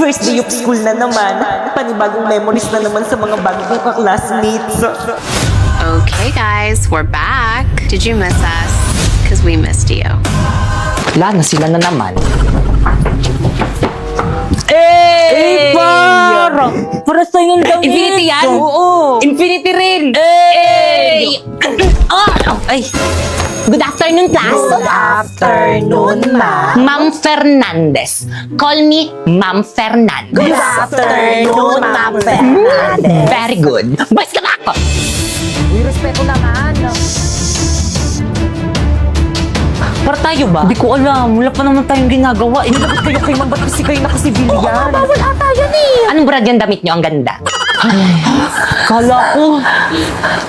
First day of school na naman. Panibagong memories na naman sa mga bago kong ka-classmates. Okay, guys, we're back. Did you miss us? Because we missed you. Wala na sila na naman. Para sa'yo yung damit. Infinity yan? Oo. Infinity rin! Ay! Good afternoon, class! Good afternoon, ma'am. Ma'am Fernandez. Call me Ma'am Fernandez. Good afternoon, Ma'am Fernandez. Very good. Boys, ka na ako! Uy, respeto naman. Para tayo ba? Hindi ko alam. Wala pa naman tayong ginagawa. Inilabas kayo kay ma'am. Ba't kasi kayo naka-civilian? Bawal ata yan eh! Anong brand yung damit nyo? Ang ganda. Kala ko.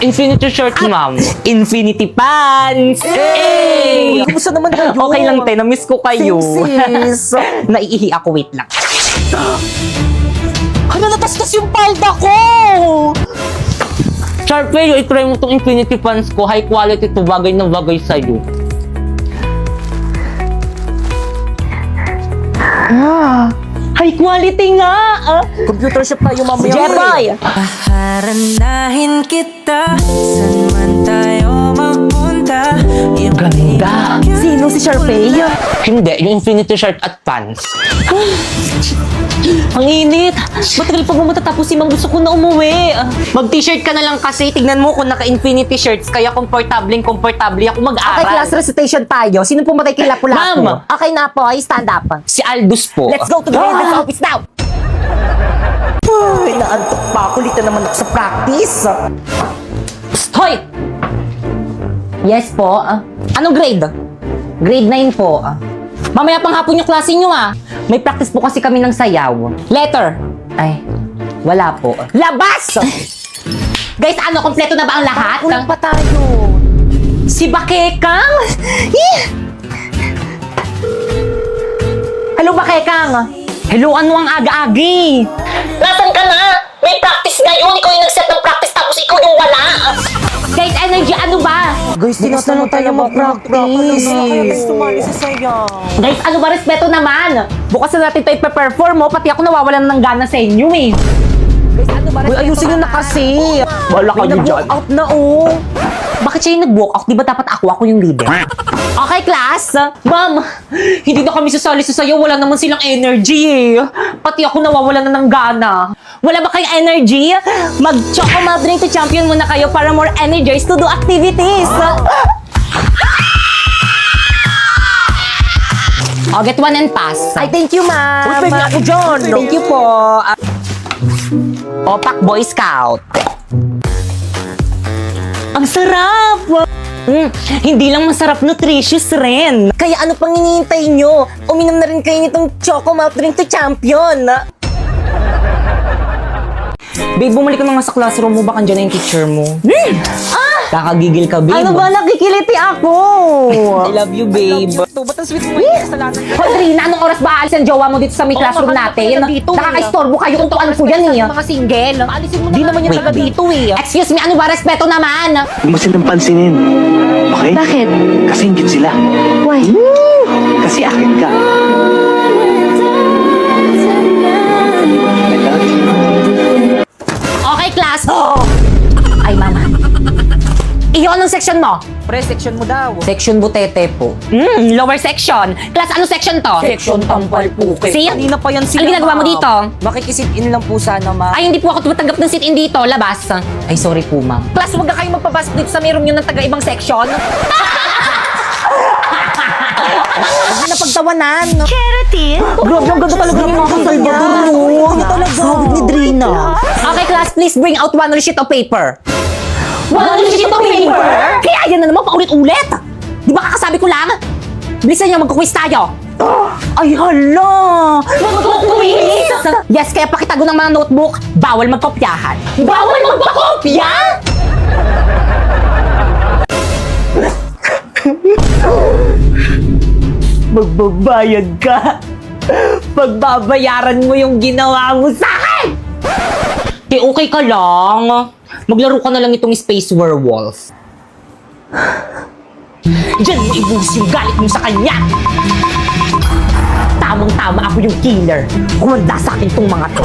Infinity shirt, ma'am. Infinity pants! Hey! Kamusta naman kayo? Okay lang, te. Na-miss ko kayo. Sis. Naiihi ako. Wait lang. Hala, natastas yung palda ko! Sharpay, i-try mo tong Infinity pants ko. High quality to. Bagay na bagay sa'yo. High quality nga! Computer shop tayo mamaya. Jeboy! Paharandahin kita, saan man tayo magpunta. Ganda! Sino si Sharpay? Hindi, yung Infinity shirt at pants. Ang init! Matagal pa ba matatapos si Mang? Gusto ko na umuwi. Mag-t-shirt ka na lang kasi. Tignan mo kung naka-Infinity shirts, kaya komportable ako mag-aral. Okay, class recitation tayo. Sino pumatay kay Lapu-Lapu? Ma'am! Okay na po, ay stand up. Si Aldous po. Let's go to the head office now! Ay, naantok pa. Kulitan naman ako sa practice. Hoy! Yes po. Anong grade? Grade 9 po. Mamaya pang hapon yung klase nyo ah. May practice po kasi kami ng sayaw. Letter. Ay, wala po. Labas! Guys, ano? Kompleto na ba ang lahat? Kulang pa tayo. Si Bakekang? Hello, Bakekang. Hello, ano ang aga-agi? Nasaan ka na? May practice ngayon. Ikaw yung nag-set ng practice tapos ikaw yung wala. Guys, energy, ano ba? Guys, tinatanong tayo mag-practice. Sumali sa sayaw. Guys, ano ba? Respeto naman. Bukas na natin ito ipe-perform mo. Pati ako nawawalan ng gana sa inyo eh. Guys, ano ba? Uy, ayusin nyo na kasi. Wala Uy, nag-walk out na oh. Bakit siya yung nag-walk out? Di ba dapat ako yung leader? Okay, class. Ma'am, hindi na kami sasali sa sayo. Wala naman silang energy eh. Pati ako nawawalan na ng gana. Wala ba kayong energy? Mag-choco malt drink to champion muna kayo para more energized to do activities. Oh, get one and pass. Ay, thank you, ma'am. Uy, pwede ako dyan. Thank you po. Opak Boy Scout. Ang sarap! Hindi lang masarap, nutritious rin. Kaya ano pang hinihintay nyo? Uminom na rin kayo nitong Choco Malt Drink to Champion. Babe, bumalik ka na nga sa classroom mo. Baka andyan na yung teacher mo. Kakagigil ka, babe. Ano ba? Nakikiliti ako. I love you, babe. Ito, ba't ang sweet mo yung kasalanan? Rodrina, anong oras ba aalis ang jowa mo dito sa may classroom natin? Nakaka-istorbo kayo kung ano po yan eh. Mga single. Alisin mo na. Di naman yung Wait, taga dito eh. Excuse me, ano ba? Respeto naman. Huwag mo silang pansinin. Okay? Bakit? Kasi ingit sila. Why? Kasi akin ka. I love you. Okay, class. Ay, mama. Iyon ang section mo. Pre, section mo daw. Section butete po. Lower section. Class, ano section to? Section tampal po. See? Kanina pa yan sila. Ano ginagawa mo ma'am. dito? Makikisit in lang po sana, ma'am. Ay, hindi po ako tumatanggap ng sit-in dito. Labas. Ay, sorry po, ma'am. Class, huwag na kayong magpapasok dito sa mayroong yun ng taga-ibang section. Huwag na pagtawanan. Grabe, ang ganda talaga ng mga Salvador, no? Ano talaga? Hawig ni Drina. Okay, class, please bring out one sheet of paper. One sheet of paper? Kaya yan na naman, paulit-ulit. Di ba kakasabi ko lang? Bilisan niyo, magkukwis tayo. Ay, hala! Magkukwis? Yes, kaya pakitago ng mga notebook, bawal magkopyahan. Bawal magpakopya? Magbabayad ka. Pagbabayaran mo yung ginawa mo sa akin! Okay ka lang. Maglaro ka na lang itong Space Werewolf. Diyan mo ibuhos yung galit mo sa kanya! Tama Tamang-tama ako yung killer. Kumanda sa akin tong mga to.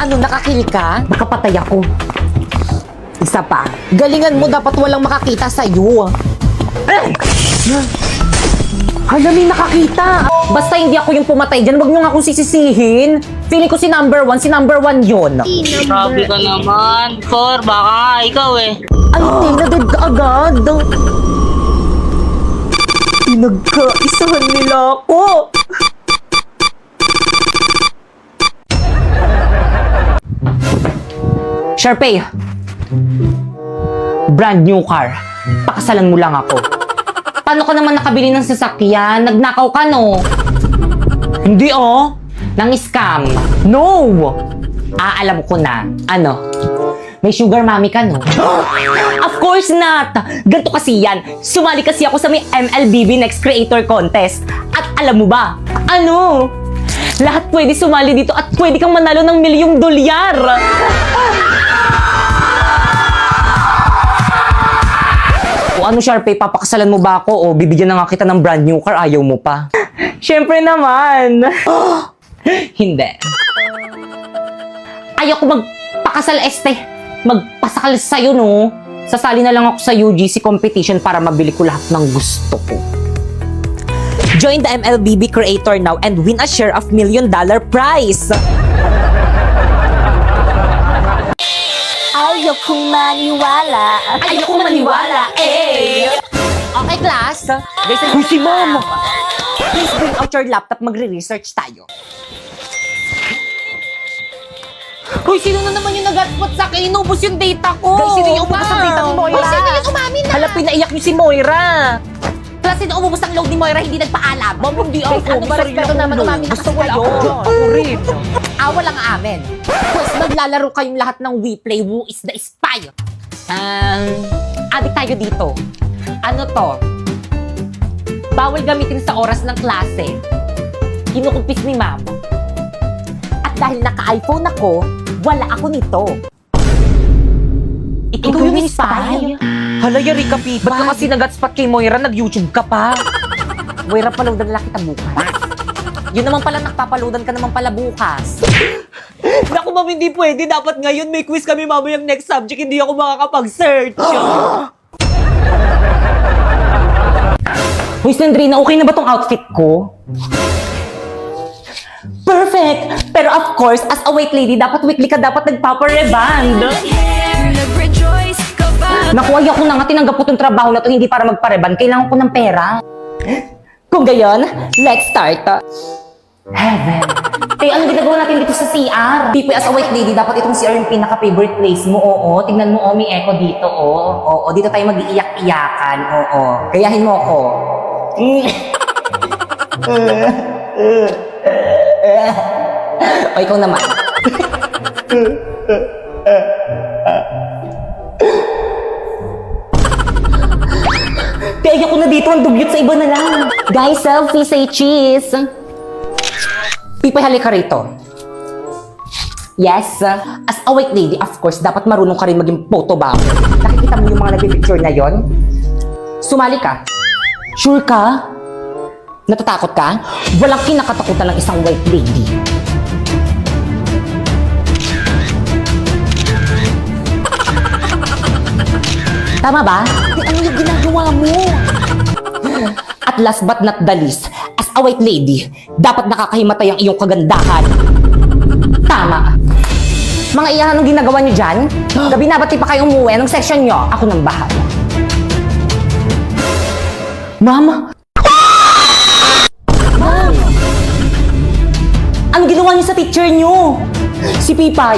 Ano, nakakil ka? Nakapatay ako. Isa pa. Galingan mo, dapat walang makakita sa'yo. Hala, may nakakita. Basta hindi ako yung pumatay dyan, wag nyo nga akong sisisihin. Feeling ko si number one yun. Grabe ka naman. Cor, baka nga ikaw eh. Ay, dead ka agad. Pinagkaisahan nila ako. Sharpay, brand new car. Pakasalan mo lang ako. Paano ka naman nakabili ng sasakyan? Nagnakaw ka, no? Hindi, oh. Nang scam. No! Alam ko na. Ano? May sugar mommy ka, no? Of course not! Ganto kasi yan. Sumali kasi ako sa may MLBB Next Creator Contest. At alam mo ba? Ano? Lahat pwede sumali dito at pwede kang manalo ng $1,000,000. O ano, Sharpay, papakasalan mo ba ako o bibigyan na nga kita ng brand new car, ayaw mo pa? Siyempre naman. Hindi. Ayoko magpakasal, magpasakal sa'yo, no? Sasali na lang ako sa UGC competition para mabili ko lahat ng gusto ko. Join the MLBB Creator now and win a share of $1,000,000 prize. Ayokong maniwala. Ayoko maniwala, eh! Okay, class. Uy, si Mom! Please bring out your laptop, magre-research tayo. Uy, sino na naman yung nag-hotspot sa akin? Inubos yung data ko! Guys, sino yung umubos ang data ni Moira? Uy, sino yung umamin na? Hala, pinaiyak niyo si Moira! Class, sino umubos ang load ni Moira, hindi nagpaalam? Ma'am, hindi ako. Ano ba, respeto naman, umamin na kasi kayo. Ako rin. Walang amin. Tapos maglalaro kayong lahat ng We Play Who is the Spy. Adik tayo dito. Ano to? Bawal gamitin sa oras ng klase. Kinukumpis ni ma'am. At dahil naka-iPhone ako, wala ako nito. Ikaw yung spy? Hala, yari ka, Pipa. Ba't ka kasi nag-hotspot kay Moira? Nag-YouTube ka pa. Moira, paloadan lang kita bukas. Yun naman pala, nakpapaloadan ka naman pala bukas. Naku, ma'am, hindi pwede. Dapat ngayon may quiz kami mamayang next subject. Hindi ako makakapag-search. Uy, Sandrina, okay na ba tong outfit ko? Perfect! Pero of course, as a white lady, dapat weekly ka dapat nagpapareband. Naku, ayoko na nga, tinanggap ko tong trabaho na to hindi para magpareban. Kailangan ko ng pera. Kung gayon, let's start. Heaven. Te, ano ginagawa natin dito sa CR? Pipoy, as a white lady, dapat itong CR yung pinaka-favorite place mo. Oo, tingnan mo, may echo dito, Oo, dito tayo mag-iiyak-iyakan. Oo, gayahin mo ako. O, ikaw naman. Kaya ako na dito, ang dugyot sa iba na lang. Guys, selfie, say cheese. Pipoy, halika rito. Yes, as a white lady, of course, dapat marunong ka rin maging photo bomb. Nakikita mo yung mga nagpipicture na yon? Sumali ka. Sure ka? Natatakot ka? Walang kinakatakutan ng isang white lady. Tama ba? Ano yung ginagawa mo? At last but not the least, as a white lady, dapat nakakahimatay ang iyong kagandahan. Tama. Mga iyan, anong ginagawa niyo dyan? Gabi na, ba't di pa kayo umuwi? Anong section niyo? Ako nang bahala. Mama! Ma'am! Anong ginawa niyo sa teacher niyo? Si Pipay.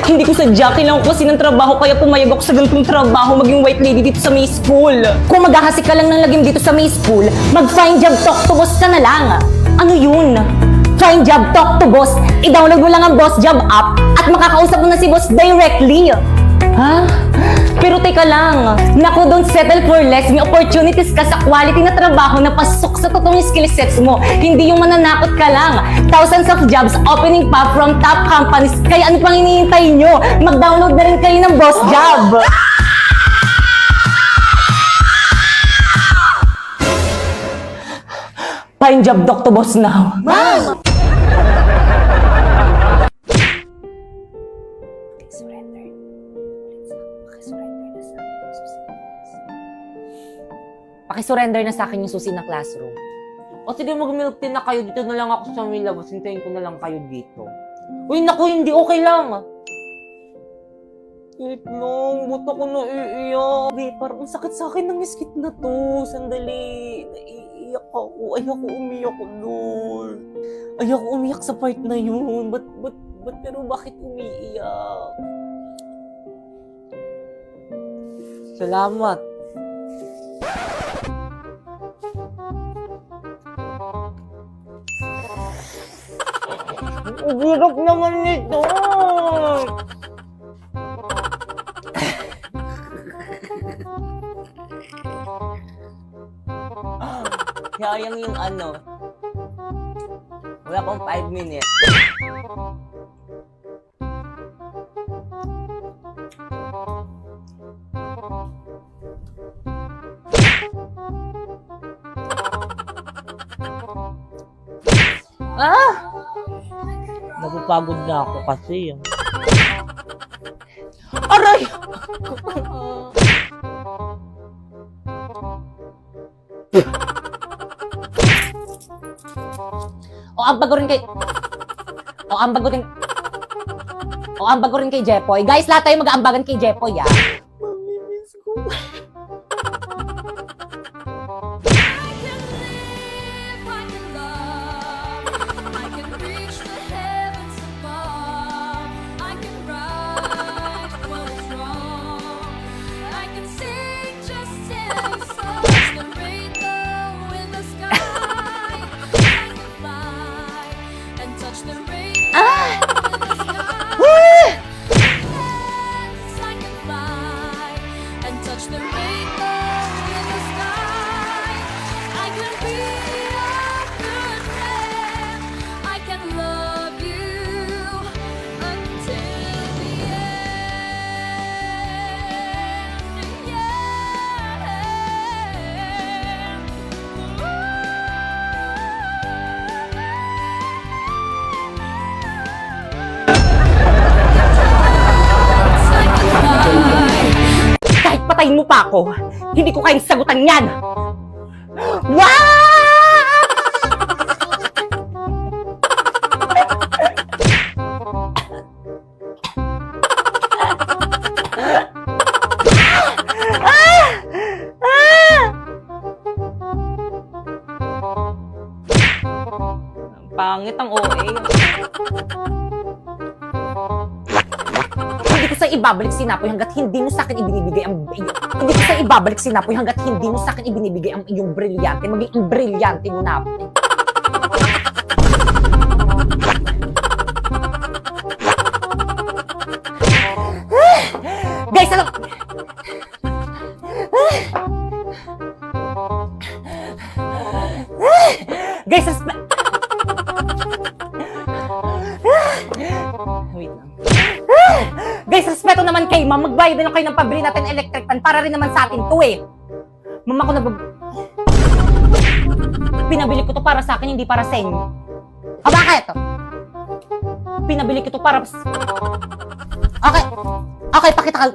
Hindi ko sadya, kailangan ko kasi ng trabaho kaya pumayag ako sa ganitong trabaho maging white lady dito sa May School. Kung maghahasik ka lang ng lagim dito sa May School, mag-find job talk to boss ka na lang. Ano yun? Find job talk to boss. I-download mo lang ang Boss Job app at makakausap mo na si boss directly. Ha? Pero teka lang. Naku, don't settle for less. May opportunities ka sa quality na trabaho na pasok sa totoong skill sets mo. Hindi yung mananakot ka lang. Thousands of jobs opening pa from top companies. Kaya ano pang hinihintay nyo? Mag-download na rin kayo ng Boss Job. Find job, Dr. Boss now. Ma'am! Pakisurrender na sa akin yung susi ng classroom. O sige, mag-milk tea na kayo. Dito na lang ako sa may labas. Hintayin ko na lang kayo dito. Uy, naku, hindi. Okay lang. Wait lang. Ba't ako naiiyak? Babe, parang ang sakit sa akin ng skit na to. Sandali. Naiiyak ako. Ayoko umiyak doon. Ayoko umiyak sa part na yun. Pero bakit umiiyak? Salamat. Ang hirap naman nito! Sayang yung ano. Wala pang 5 minutes. Napapagod na ako kasi. Aray! Aambago rin kay Jepoy. Guys, lahat tayo mag-aambagan kay Jepoy, ah. Mamimiss ko. Kahit patayin mo pa ako, hindi ko kayang sagutan yan! Wow! Pangit ang OA. Hindi ko sa ibabalik sinapoy hanggat hindi mo sa akin ibinibigay ang hindi ko sa ibabalik sinapoy hanggat hindi mo sa akin ibinibigay ang iyong brilyante, maging ang brilyante mo na. Guys, alam Guys, Wait lang. Guys, respeto naman kay ma'am. Magbayad na lang kayo ng pabili natin electric fan para rin naman sa atin to eh. Ma'am, ako pinabili ko to para sa akin, hindi para sa inyo. Ah, bakit? Pinabili ko to para Okay. Okay, pakita ka.